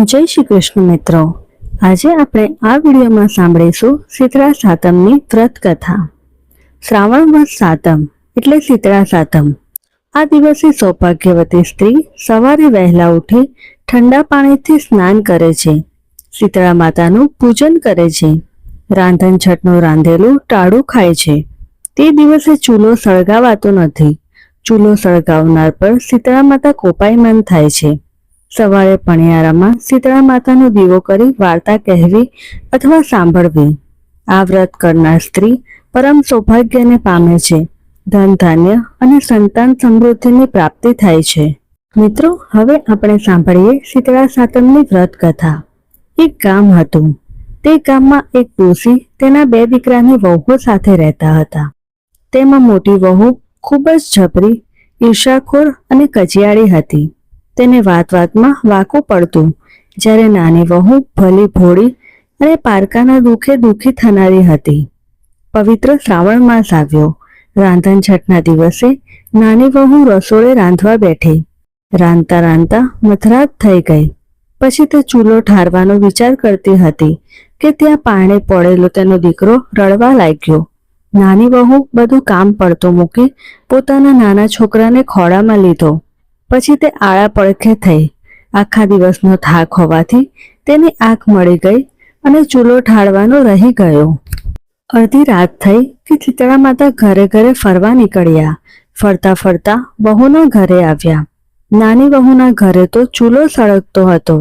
જય શ્રી કૃષ્ણ મિત્રો, આજે આપણે આ વિડીયોમાં સાંભળીશું શીતળા સાતમની વ્રત કથા। શ્રાવણ માસ સાતમ એટલે શીતળા સાતમ। આ દિવસે સૌભાગ્યવતી સ્ત્રી સવારે વહેલા ઉઠી ઠંડા પાણીથી સ્નાન કરે છે, શીતળા માતાનું પૂજન કરે છે, રાંધણ છઠનું રાંધેલું ટાળું ખાય છે। તે દિવસે ચૂલો સળગાવાતો નથી। ચૂલો સળગાવનાર પર શીતળા માતા કોપાયમાન થાય છે। સવારે પણિયારામાં શીતળા માતાનો દીવો કરી વાર્તા કહેવી અથવા સાંભળવી। આ વ્રત કરનાર સ્ત્રી પરમ સૌભાગ્યને પામે છે, ધન ધાન્ય અને સંતાન સમૃદ્ધિની પ્રાપ્તિ થાય છે। મિત્રો, હવે આપણે સાંભળીએ શીતળા સાતમની વ્રત કથા। એક ગામ હતું। તે ગામમાં એક ડોશી તેના બે દીકરાની વહુઓ સાથે રહેતા હતા। તેમાં મોટી વહુ ખૂબ જ ઝપરી, ઈર્ષાખોર અને કજિયાળી હતી। તેને વાત વાતમાં વાંકું પડતું, જ્યારે નાની વહુ ભલી ભોળી અને પારકાના દુઃખે દુઃખી થનારી હતી। પવિત્ર શ્રાવણ માસ આવ્યો। રાંધણ છઠના દિવસે નાની વહુ રસોડે રાંધવા બેઠી। રાંધતા રાંધતા મધરાત થઈ ગઈ। પછી તે ચૂલો ઠારવાનો વિચાર કરતી હતી કે ત્યાં પારણે પડેલો તેનો દીકરો રડવા લાગ્યો। નાની વહુ બધું કામ પડતો મૂકી પોતાના નાના છોકરાને ખોળામાં લીધો। પછી તે આળા પડખે થઈ। આખા દિવસનો થાક હોવાથી તેની આંખ મળી ગઈ અને ચૂલો ઠાળવાનો રહી ગયો। અડધી રાત થઈ કે શીતળા માતા ઘરે ઘરે ફરવા નીકળ્યા। ફરતા ફરતા વહુના ઘરે આવ્યા। નાની વહુના ઘરે તો ચૂલો સળગતો હતો।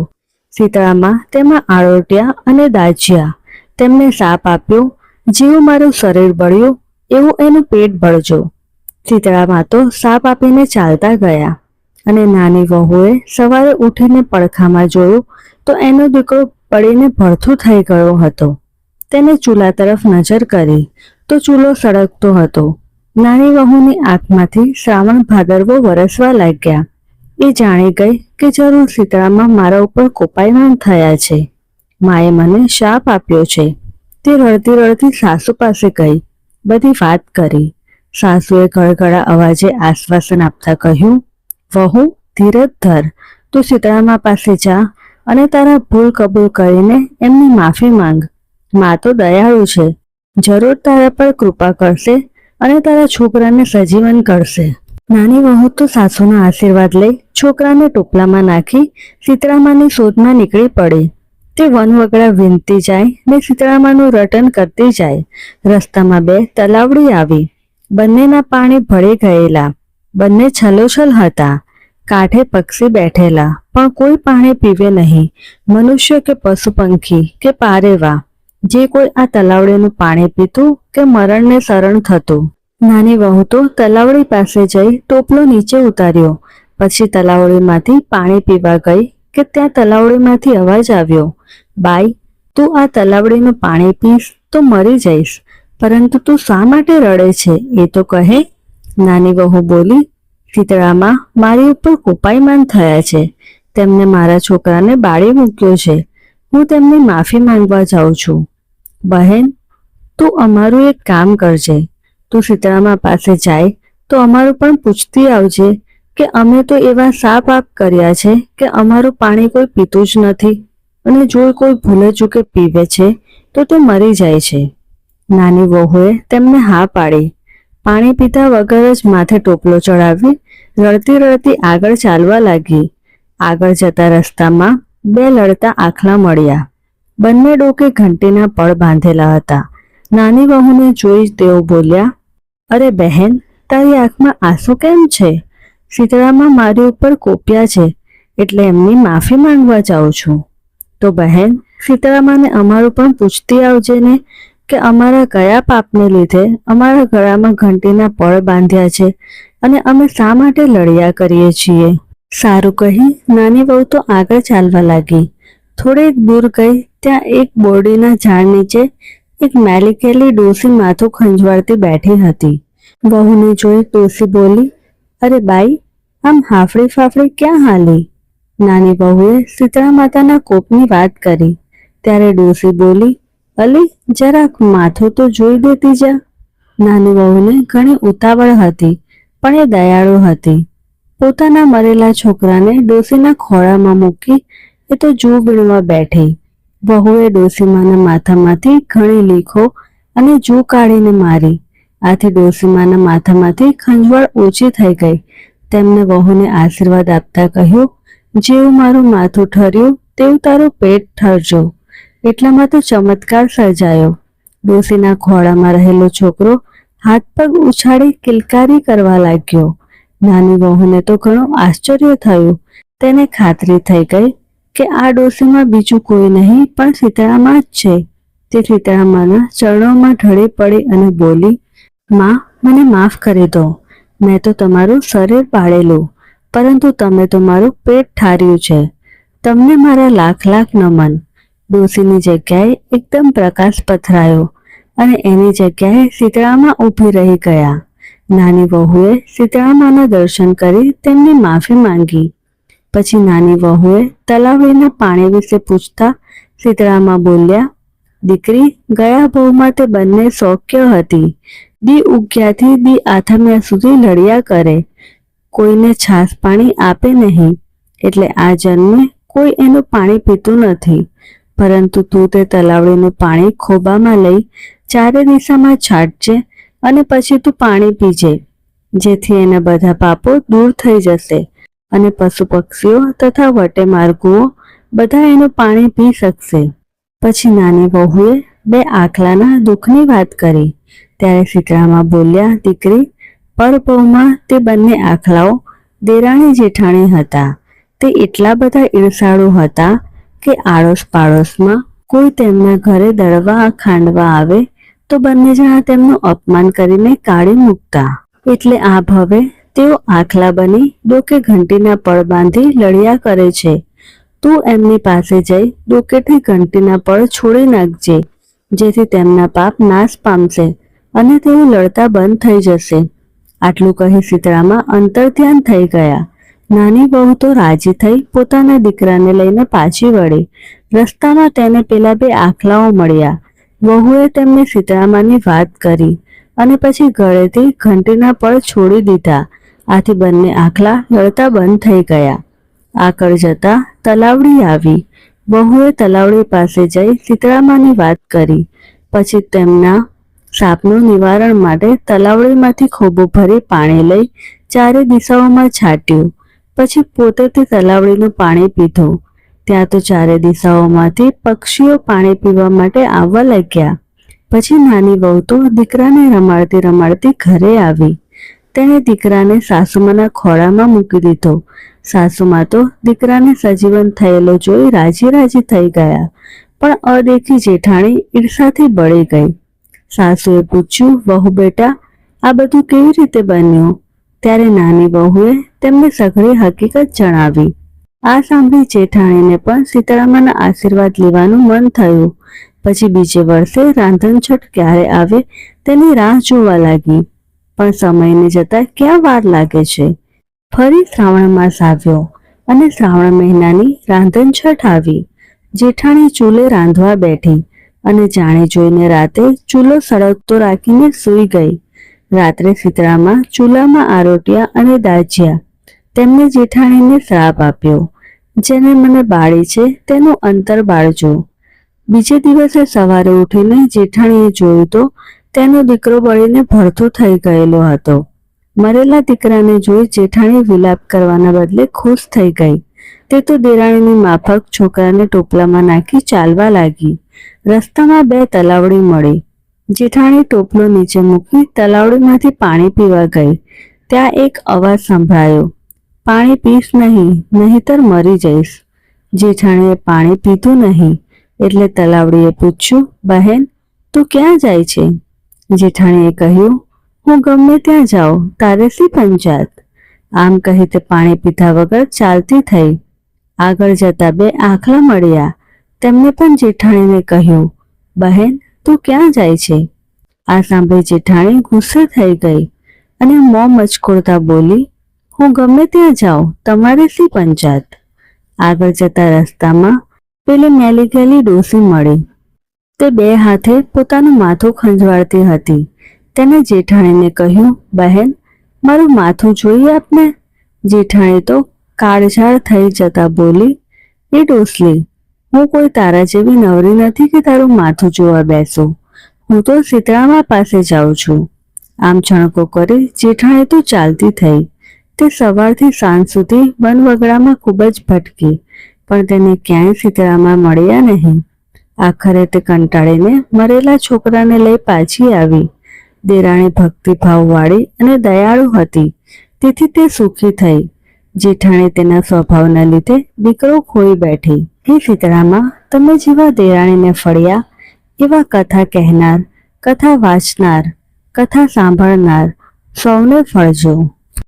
શીતળામાં તેમાં આળોટ્યા અને દાજ્યા। તેમને શાપ આપ્યો, જેવું મારું શરીર બળ્યું એવું એનું પેટ બળજો। શીતળામાં તો શાપ આપીને ચાલતા ગયા અને નાની વહુએ સવારે ઉઠીને પડખામાં જોયું તો એનો દીકરો પડીને ભડથું થઈ ગયો હતો। તેને ચૂલા તરફ નજર કરી તો ચૂલો સળગતો હતો। નાની વહુની આંખમાંથી શ્રાવણ ભાદરવો વરસવા લાગ્યા। એ જાણી ગઈ કે જરૂર શીતળામાં મારા ઉપર કોપાયમાન થયા છે। માએ મને શાપ આપ્યો છે। તે રડતી રડતી સાસુ પાસે ગઈ, બધી વાત કરી। સાસુએ ગળગળા અવાજે આશ્વાસન આપતા કહ્યું, વહુ, ધીરજ ધર। તું શીતળામા પાસે જા અને તારા ભૂલ કબૂલ કરીને એમની માફી માંગ। મા તો દયાળુ છે, જરૂર તારા પર કૃપા કરશે અને તારા છોકરાને સજીવન કરશે। નાની વહુ તો સાસુના આશીર્વાદ લઈ છોકરાને ટોપલામાં નાખી શીતળામાની શોધમાં નીકળી પડી। તે વનવગડા વીણતી જાય ને શીતળામાનું રટન કરતી જાય। રસ્તામાં બે તલાવડી આવી। બંનેના પાણી ભળી ગયેલા, બંને છલોછલ હતા। કાંઠે પક્ષી બેઠેલા, પણ કોઈ પાણી પીવે નહીં, મનુષ્ય કે પશુ પંખી કે પારેવા। જે કોઈ આ તલાવડીનું પાણી પીતું કે મરણને શરણ થતું। નાની વહુ તો તલાવડી પાસે જઈ ટોપલો નીચે ઉતાર્યો। પછી તલાવડીમાંથી પાણી પીવા ગઈ કે ત્યાં તલાવડીમાંથી અવાજ આવ્યો, બાઈ, તું આ તલાવડીનું પાણી પીશ તો મરી જઈશ, પરંતુ તું શા માટે રડે છે એ તો કહે। નાની વહુ બોલી, શીતળામાં મારી ઉપર કોપાયમાન થયા છે। તેમને મારા છોકરાને બાળી મૂક્યો છે। હું તેમની માફી માંગવા જાઉં છું। બહેન, તું અમારું એક કામ કરજે। તું શીતળામા પાસે જાય તો અમારું પણ પૂછતી આવજે કે અમે તો એવા શાપ આપ કર્યા છે કે અમારું પાણી કોઈ પીતું જ નથી, અને જો કોઈ ભૂલે ચૂકે પીવે છે તો તે મરી જાય છે। નાની વહુએ તેમને હા પાડી। પાણી પીધા વગર જ માથે ટોપલો ચડાવી રડતી રડતી આગળ ચાલવા લાગી। આગળ જતા રસ્તામાં બે લડતા આખલા મળ્યા। બંને ડોકે ઘંટીના પળ બાંધેલા હતા। નાની વહુને જોઈ તેઓ બોલ્યા, અરે બહેન, તારી આંખમાં આંસુ કેમ છે? શીતળામાં મારી ઉપર કોપ્યા છે એટલે એમની માફી માંગવા જાઉં છું। તો બહેન, શીતળામાને અમારું પણ પૂછતી આવજે ને કે અમારા કયા પાપને લીધે અમારા ગળામાં ઘંટીના પળ બાંધ્યા છે અને અમે શા માટે લડ્યા કરીએ છીએ। સારું કહી નાની વહુ તો આગળ ચાલવા લાગી। થોડેક દૂર ગઈ ત્યાં એક બોરડીના ઝાડ નીચે એક મેલીકેલી ડોશી માથું ખંજવાળતી બેઠી હતી। વહુને જોઈ ડોશી બોલી, અરે બાઈ, આમ હાફડી ફાફડી ક્યાં હાલી? નાની વહુએ શીતળા માતાના કોપની વાત કરી ત્યારે ડોશી બોલી, અલી, જરાક માથું તો જોઈ દેતી જા। નાની વહુને ઘણી ઉતાવળ હતી, પણ એ દયાળુ હતી। પોતાના મરેલા છોકરાને ડોશીના ખોળામાં મૂકી એ તો જૂ વીણવા બેઠી. વહુએ ડોસીમાના માથામાંથી ઘણી લીખો અને જૂ કાઢીને મારી. આથી ડોસીમાના માથામાંથી ખંજવાળ ઓછી થઈ ગઈ. તેમને વહુને આશીર્વાદ આપતા કહ્યું, જેવું મારું માથું ઠર્યું તેવું તારું પેટ ઠરજો. એટલામાં તો ચમત્કાર સર્જાયો. ડોસીના ખોળામાં રહેલો છોકરો હાથ પગ ઉછાળી કિલકારી કરવા લાગ્યો. નાની વહુને તો ઘણું આશ્ચર્ય થયું. તેને ખાતરી થઈ ગઈ કે આ ડોસીમાં બીજું કોઈ નહીં પણ શીતળામાં જ છે. તે શીતળામાના ચરણોમાં ઢળી પડી અને બોલી, માં, મને માફ કરી દો. મેં તો તમારું શરીર પાડેલું, પરંતુ તમે તો મારું પેટ ઠાર્યું છે. તમને મારા લાખ લાખ નમન. ડોસીની જગ્યાએ એકદમ પ્રકાશ પથરાયો અને એની જગ્યાએ શીતળામાં ઊભી રહી ગયા. નાની વહુએ શીતળામાના દર્શન કરી તેમની માફી માંગી. પછી નાની વહુએ તલાવડીના પાણી વિશે પૂછતા શીતળામાં બોલ્યા, દીકરી, ગયા ભવમાં તે બંને સૌખ્ય હતી. દી ઉગ્યાથી દી આથમ્યા સુધી લડ્યા કરે. કોઈને છાસ પાણી આપે નહીં. એટલે આ જન્મે કોઈ એનું પાણી પીતું નથી. પરંતુ તું તે તલાવડીનું પાણી ખોબામાં લઈ ચારે દિશામાં છાંટજે અને પછી તું પાણી પીજે, જેથી એના બધા પાપો દૂર થઈ જશે અને પશુ પક્ષીઓ તથા વટે માર્ગુઓ બધા એનું પાણી પી શકશે. પછી નાની વહુએ બે આખલાના દુઃખની વાત કરી. ત્યારે શીતળામાં બોલ્યા, દીકરી, પરભવમાં તે બંને આખલાઓ દેરાણી જેઠાણી હતા. તે એટલા બધા ઈર્ષાળુ હતા કે આડોશ પાડોશમાં કોઈ તેમના ઘરે દળવા ખાંડવા આવે તો બંને જણા તેમનું અપમાન કરીને કાઢી મૂકતા. એટલે આ ભવે તેઓ આખલા બની ડોકે ઘંટીના પળ બાંધી લડ્યા કરે છે. તું એમની પાસે જઈ ડોકેથી ઘંટીના પળ છોડી નાખજે, જેથી તેમના પાપ નાશ પામશે અને તેઓ લડતા બંધ થઈ જશે. આટલું કહી શીતળામાં અંતર્ધ્યાન થઈ ગયા. નાની વહુ તો રાજી થઈ પોતાના દીકરાને લઈને પાછી વળી. રસ્તામાં તેને પેલા બે આખલાઓ મળ્યા. વહુએ તેમને શીતળામાની વાત કરી અને પછી ગળેથી ઘંટીના પળ છોડી દીધા. આથી બંને આખલા લડતા બંધ થઈ ગયા. આગળ જતા તલાવડી આવી. વહુએ તલાવડી પાસે જઈ શીતળામાની વાત કરી. પછી તેમના સાપનું નિવારણ માટે તલાવડીમાંથી ખોબું ભરી પાણી લઈ ચારે દિશાઓમાં છાંટ્યું. પછી પોતે તે તલાવડીનું પાણી પીધું. ત્યાં તો ચારે દિશાઓમાંથી પક્ષીઓ પાણી પીવા માટે આવવા લાગ્યા. પછી નાની વહુ તો દીકરાને રમાડતી રમાડતી ઘરે આવી. તેણે દીકરાને સાસુમાના ખોળામાં મૂકી દીધો. સાસુમા તો દીકરાને સજીવન થયેલો જોઈ રાજી રાજી થઈ ગયા. પણ અદેખી જેઠાણી ઈર્ષાથી બળી ગઈ. સાસુએ પૂછ્યું, વહુ બેટા, આ બધું કેવી રીતે બન્યું? ત્યારે નાની વહુએ તેમને સઘળી હકીકત જણાવી. આ સાંભળી જેઠાણીને પણ શીતળામાના આશીર્વાદ લેવાનું મન થયું. પછી બીજે વર્ષે રાંધણછઠ ક્યારે આવે તેની રાહ જોવા લાગી. પણ સમયને જતા ક્યાં વાર લાગે છે. ફરી શ્રાવણ માસ આવ્યો અને શ્રાવણ મહિનાની રાંધણછઠ આવી. જેઠાણી ચૂલે રાંધવા બેઠી અને જાણી જોઈને રાતે ચૂલો સળગતો રાખીને સૂઈ ગઈ. રાત્રે શીતળામાં ચૂલામાં આરોટ્યા અને દાજ્યા. તેમને જેઠાણીને શ્રાપ આપ્યો, જેને મને બાળી છે તેનું અંતર બાળજો. બીજે દિવસે સવારે ઉઠીને જેઠાણીએ જોયું તો તેનો દીકરો બળીને ભડથો થઈ ગયેલો હતો. મરેલા દીકરાને જોઈ જેઠાણી વિલાપ કરવાના બદલે ખુશ થઈ ગઈ. તે તો દેરાણીની માફક છોકરાને ટોપલામાં નાખી ચાલવા લાગી. રસ્તામાં બે તલાવડી મળી. જેઠાણી ટોપલો નીચે મૂકી તલાવડીમાંથી પાણી પીવા ગઈ. ત્યાં એક અવાજ સંભળાયો, પાણી પીશ નહીં, નહીંતર મરી જઈશ. જેઠાણીએ પાણી પીધું નહીં એટલે તલાવડીએ પૂછ્યું, બહેન, તું ક્યાં જાય છે? જેઠાણીએ કહ્યું, હું ગમે ત્યાં જાઉં, તારે શી પંચાત? આમ કહી તે પાણી પીધા વગર ચાલતી થઈ. આગળ જતા બે આખલા મળ્યા. તેમને પણ જેઠાણીને કહ્યું, બહેન, તું ક્યાં જાય છે? આ સાંભળી જેઠાણી ગુસ્સે થઈ ગઈ અને મોં મચકોડતા બોલી, હું ગમે ત્યાં જાઉં, તમારે શી પંચાત? આગળ જતા રસ્તામાં પેલી મેલી ગયેલી ડોસી મળી. તે બે હાથે પોતાનું માથું ખંજવાળતી હતી. તેને જેઠાણીને કહ્યું, બહેન, મારું માથું જોઈ આપને. જેઠાણી તો કાળઝાળ થઈ જતા બોલી, એ ડોસલી, હું કોઈ તારા જેવી નવરી નથી કે તારું માથું જોવા બેસું. હું તો શીતળામા પાસે જાઉં છું. આમ છણકો કરી જેઠાણી તો ચાલતી થઈ. તે સવારથી સાંજ સુધી વનવગડામાં ખૂબ જ ભટકી, પણ તેને ક્યાંય શીતળામા મળ્યા નહીં. આખરે તે કંટાળીને મરેલા છોકરાને લઈ પાછી આવી. દેરાણી ભક્તિભાવવાળી અને દયાળુ હતી, તેથી તે સુખી થઈ. જેઠાણી તેના સ્વભાવના લીધે દીકરો ખોઈ બેઠી. હે શીતળામા, તમે જેવા દેરાણીને ફળ્યા એવા કથા કહેનાર, કથા વાંચનાર, કથા સાંભળનાર સૌને ફળજો.